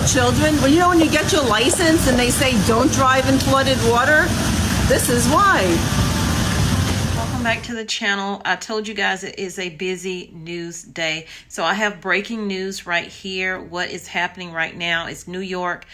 children. Well, you know when you get your license and they say don't drive in flooded water? This is why. Welcome back to the channel. I told you guys it is a busy news day. So I have breaking news right here. What is happening right now is New York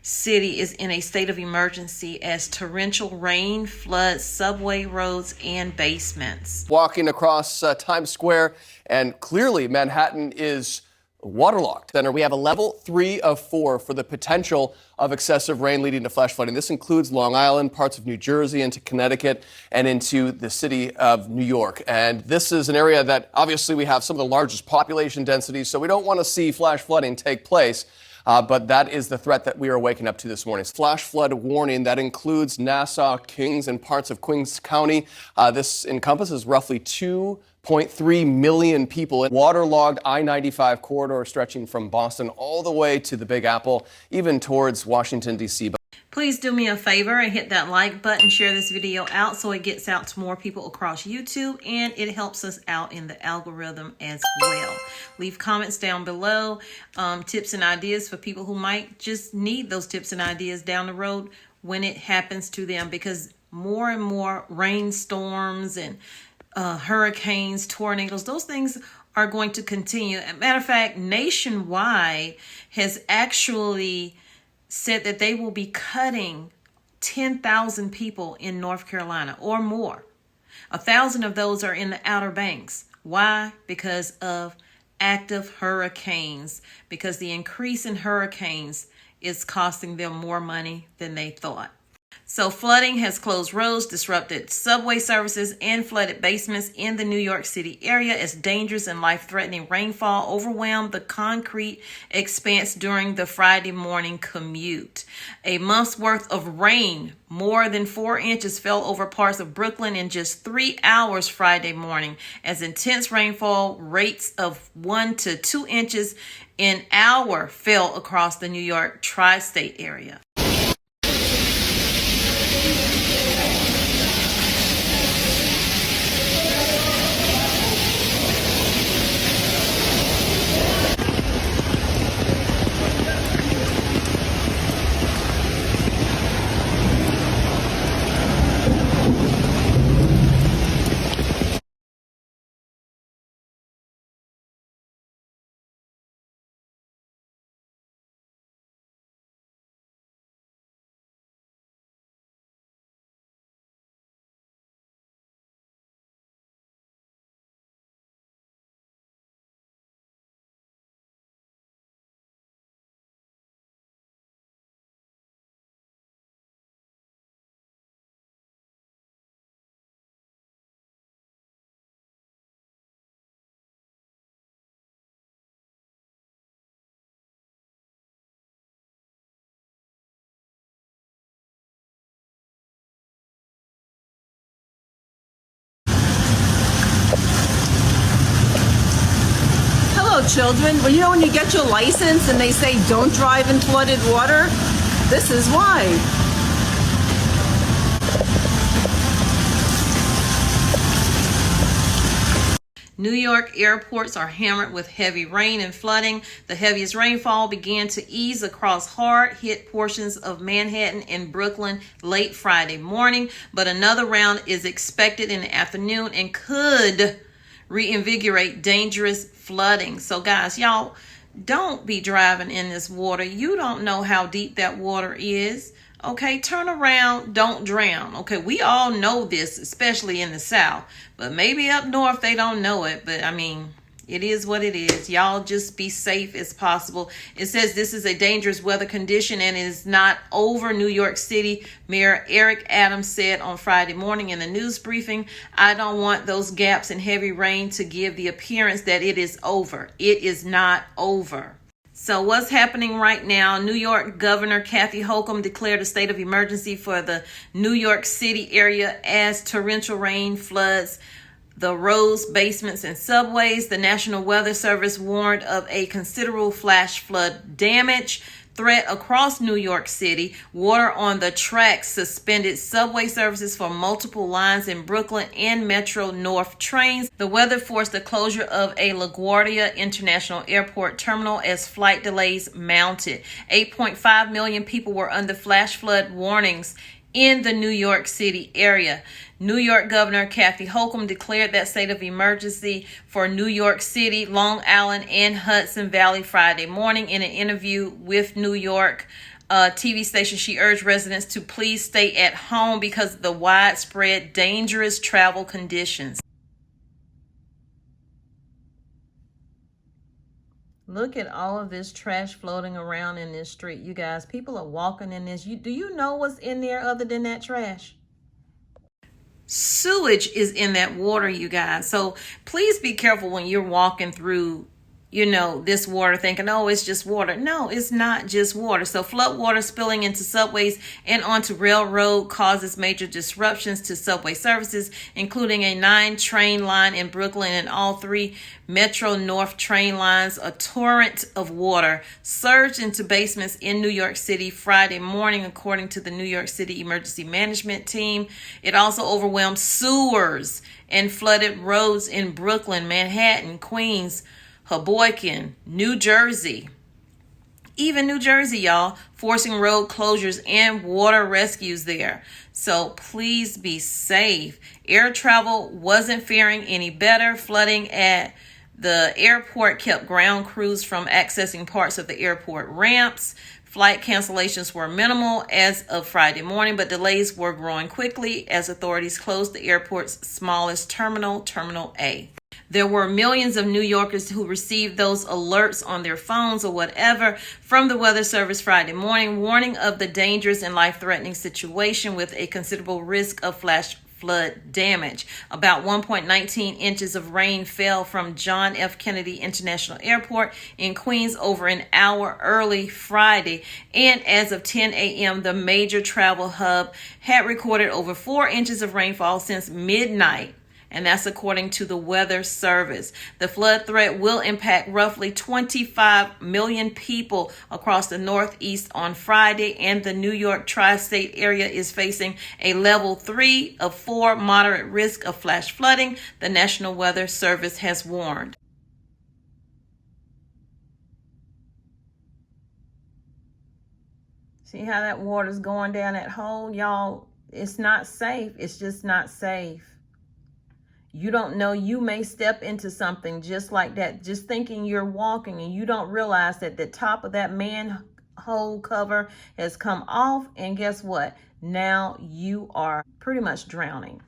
City is in a state of emergency as torrential rain floods subway roads and basements. Walking across Times Square, and clearly Manhattan is waterlogged. Center, we have a level 3 of 4 for the potential of excessive rain leading to flash flooding. This includes Long Island, parts of New Jersey, into Connecticut, and into the city of New York. And this is an area that obviously we have some of the largest population densities, so we don't want to see flash flooding take place. But that is the threat that we are waking up to this morning. Flash flood warning that includes Nassau, Kings, and parts of Queens County. This encompasses roughly 2.3 million people. Waterlogged I-95 corridor stretching from Boston all the way to the Big Apple, even towards Washington, D.C. Please do me a favor and hit that like button, share this video out so it gets out to more people across YouTube, and it helps us out in the algorithm as well. Leave comments down below, tips and ideas for people who might just need those tips and ideas down the road when it happens to them, because more and more rainstorms and hurricanes, tornadoes, those things are going to continue. As a matter of fact, Nationwide has actually said that they will be cutting 10,000 people in North Carolina or more. 1,000 of those are in the Outer Banks. Why? Because of active hurricanes, because the increase in hurricanes is costing them more money than they thought. So flooding has closed roads, disrupted subway services, and flooded basements in the New York City area as dangerous and life-threatening rainfall overwhelmed the concrete expanse during the Friday morning commute. A month's worth of rain, more than 4 inches, fell over parts of Brooklyn in just 3 hours Friday morning, as intense rainfall rates of 1 to 2 inches an hour fell across the New York tri-state area. Children, well, you know when you get your license and they say don't drive in flooded water? This is why. New York airports are hammered with heavy rain and flooding. The heaviest rainfall began to ease across hard-hit portions of Manhattan and Brooklyn late Friday morning, but another round is expected in the afternoon and could reinvigorate dangerous flooding. So guys, y'all don't be driving in this water. You don't know how deep that water is. Okay, turn around, don't drown. Okay, we all know this, especially in the South, but maybe up north they don't know it. But I mean, it is what it is. Y'all just be safe as possible. It says this is a dangerous weather condition and it is not over. New York City Mayor Eric Adams said on Friday morning in the news briefing, "I don't want those gaps in heavy rain to give the appearance that it is over. It is not over." So what's happening right now? New York Governor Kathy Hochul declared a state of emergency for the New York City area as torrential rain floods the roads, basements, and subways. The National Weather Service warned of a considerable flash flood damage threat across New York City. Water on the tracks suspended subway services for multiple lines in Brooklyn and Metro North trains. The weather forced the closure of a LaGuardia International Airport terminal as flight delays mounted. 8.5 million people were under flash flood warnings in the New York City area. New York Governor Kathy Hochul declared that state of emergency for New York City, Long Island, and Hudson Valley Friday morning. In an interview with New York TV station, she urged residents to please stay at home because of the widespread dangerous travel conditions. Look at all of this trash floating around in this street, you guys. People are walking in this. Do you know what's in there other than that trash? Sewage is in that water, you guys. So please be careful when you're walking through, this water thinking, oh, it's just water. No, it's not just water. So flood water spilling into subways and onto railroad causes major disruptions to subway services, including a 9 train line in Brooklyn and all 3 Metro North train lines. A torrent of water surged into basements in New York City Friday morning, according to the New York City Emergency Management Team. It also overwhelmed sewers and flooded roads in Brooklyn, Manhattan, Queens, Hoboken, New Jersey, even New Jersey, y'all, forcing road closures and water rescues there. So please be safe. Air travel wasn't faring any better. Flooding at the airport kept ground crews from accessing parts of the airport ramps. Flight cancellations were minimal as of Friday morning, but delays were growing quickly as authorities closed the airport's smallest terminal, Terminal A. There were millions of New Yorkers who received those alerts on their phones or whatever from the Weather Service Friday morning, warning of the dangerous and life-threatening situation with a considerable risk of flash flood damage. About 1.19 inches of rain fell from John F. Kennedy International Airport in Queens over an hour early Friday. And as of 10 a.m., the major travel hub had recorded over 4 inches of rainfall since midnight. And that's according to the Weather Service. The flood threat will impact roughly 25 million people across the Northeast on Friday, and the New York tri-state area is facing a level 3 of 4 moderate risk of flash flooding, the National Weather Service has warned. See how that water's going down that hole? Y'all, it's not safe. It's just not safe. You don't know, you may step into something just like that, just thinking you're walking, and you don't realize that the top of that manhole cover has come off, and guess what? Now you are pretty much drowning.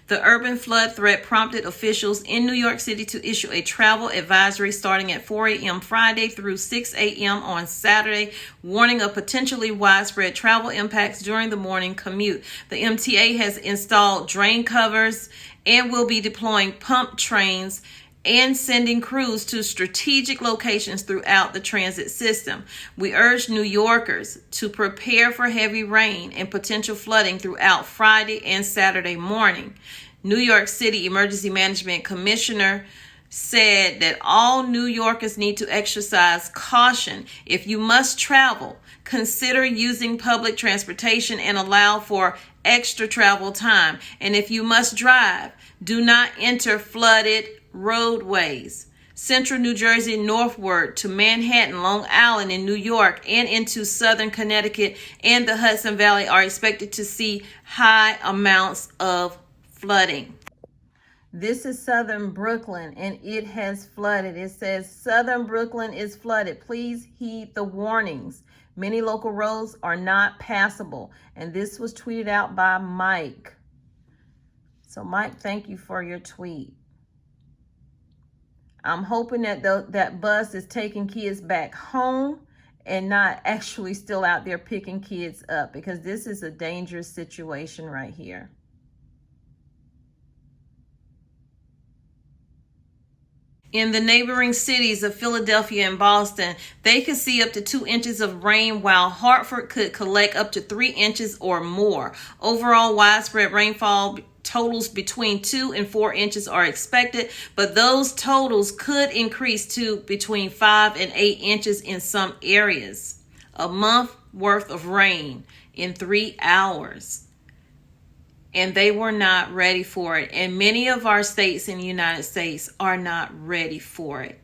The urban flood threat prompted officials in New York City to issue a travel advisory starting at 4 a.m. Friday through 6 a.m. on Saturday, warning of potentially widespread travel impacts during the morning commute. The MTA has installed drain covers and will be deploying pump trains and sending crews to strategic locations throughout the transit system. We urge New Yorkers to prepare for heavy rain and potential flooding throughout Friday and Saturday morning. New York City Emergency Management Commissioner said that all New Yorkers need to exercise caution. If you must travel, consider using public transportation and allow for extra travel time. And if you must drive, do not enter flooded roadways. Central New Jersey northward to Manhattan, Long Island, and New York, and into southern Connecticut and the Hudson Valley are expected to see high amounts of flooding. This is southern Brooklyn, and it has flooded. It says southern Brooklyn is flooded. Please heed the warnings. Many local roads are not passable. And this was tweeted out by Mike. So Mike, thank you for your tweet. I'm hoping that that bus is taking kids back home and not actually still out there picking kids up, because this is a dangerous situation right here. In the neighboring cities of Philadelphia and Boston, they could see up to 2 inches of rain, while Hartford could collect up to 3 inches or more. Overall, widespread rainfall totals between 2 and 4 inches are expected, but those totals could increase to between 5 and 8 inches in some areas. A month worth of rain in 3 hours. And they were not ready for it. And many of our states in the United States are not ready for it.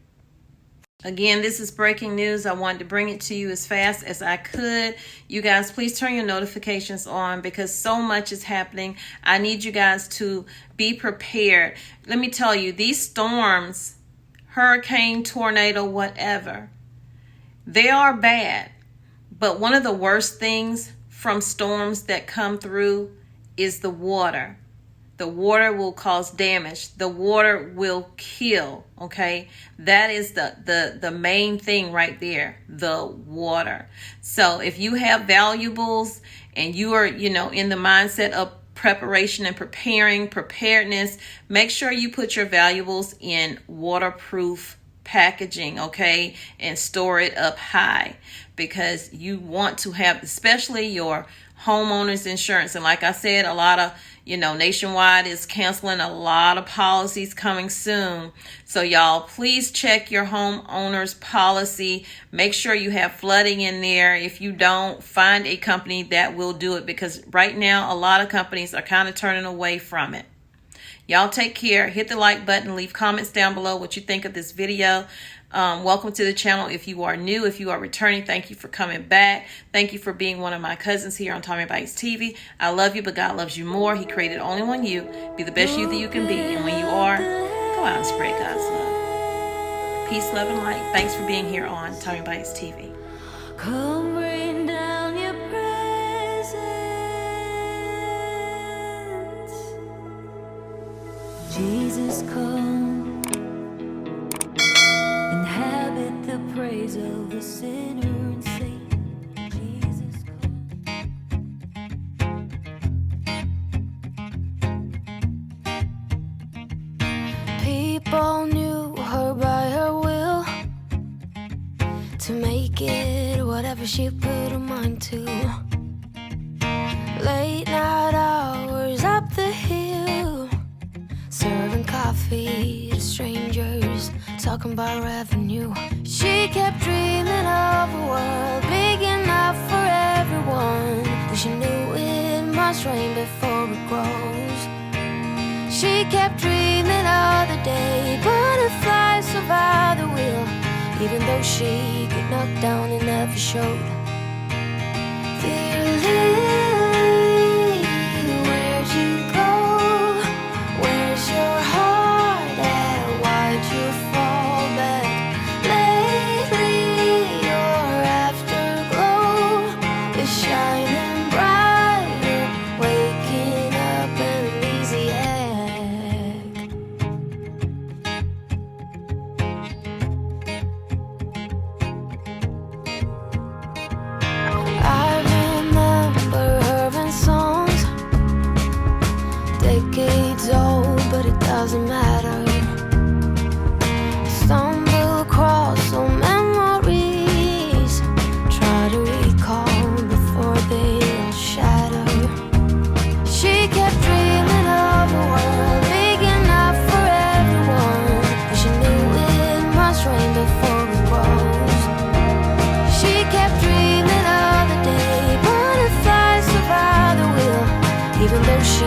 Again, this is breaking news. I wanted to bring it to you as fast as I could. You guys, please turn your notifications on because so much is happening. I need you guys to be prepared. Let me tell you, these storms, hurricane, tornado, whatever, they are bad. But one of the worst things from storms that come through is the water. The water will cause damage. The water will kill, okay? That is the main thing right there, the water. So if you have valuables and you are, in the mindset of preparation and preparedness, make sure you put your valuables in waterproof packaging, okay? And store it up high because you want to have, especially your homeowners insurance. And like I said, a lot of, Nationwide is canceling a lot of policies coming soon. So y'all, please check your homeowners policy. Make sure you have flooding in there. If you don't, find a company that will do it because right now, a lot of companies are kind of turning away from it. Y'all take care. Hit the like button. Leave comments down below what you think of this video. Welcome to the channel. If you are new, if you are returning, thank you for coming back. Thank you for being one of my cousins here on Tommy Bites TV. I love you, but God loves you more. He created only one you. Be the best you that you can be. And when you are, go out and spread God's love. Peace, love, and light. Thanks for being here on Tommy Bites TV. Come rain down your presence. Jesus, come. Inhabit the praise of the sinner and Satan. Jesus, come. People knew her by her will to make it whatever she put her mind to. Late night hours up the hill, serving coffee to strangers, talking about revenue. She kept dreaming of a world big enough for everyone, but she knew it must rain before it grows. She kept dreaming of the day butterflies survive the wheel, even though she got knocked down and never showed. Dear Lily, where'd you go? Where's your heart at? Why'd you fall back? Lately your afterglow is shining brighter, waking up an amnesiac. I remember her in songs, decades old, but it doesn't matter. Stumble across old memories, try to recall before they all shatter. She kept dreaming of a world big enough for everyone, but she knew it must rain before it grows. She kept dreaming of the day butterflies survive the wheel, even though she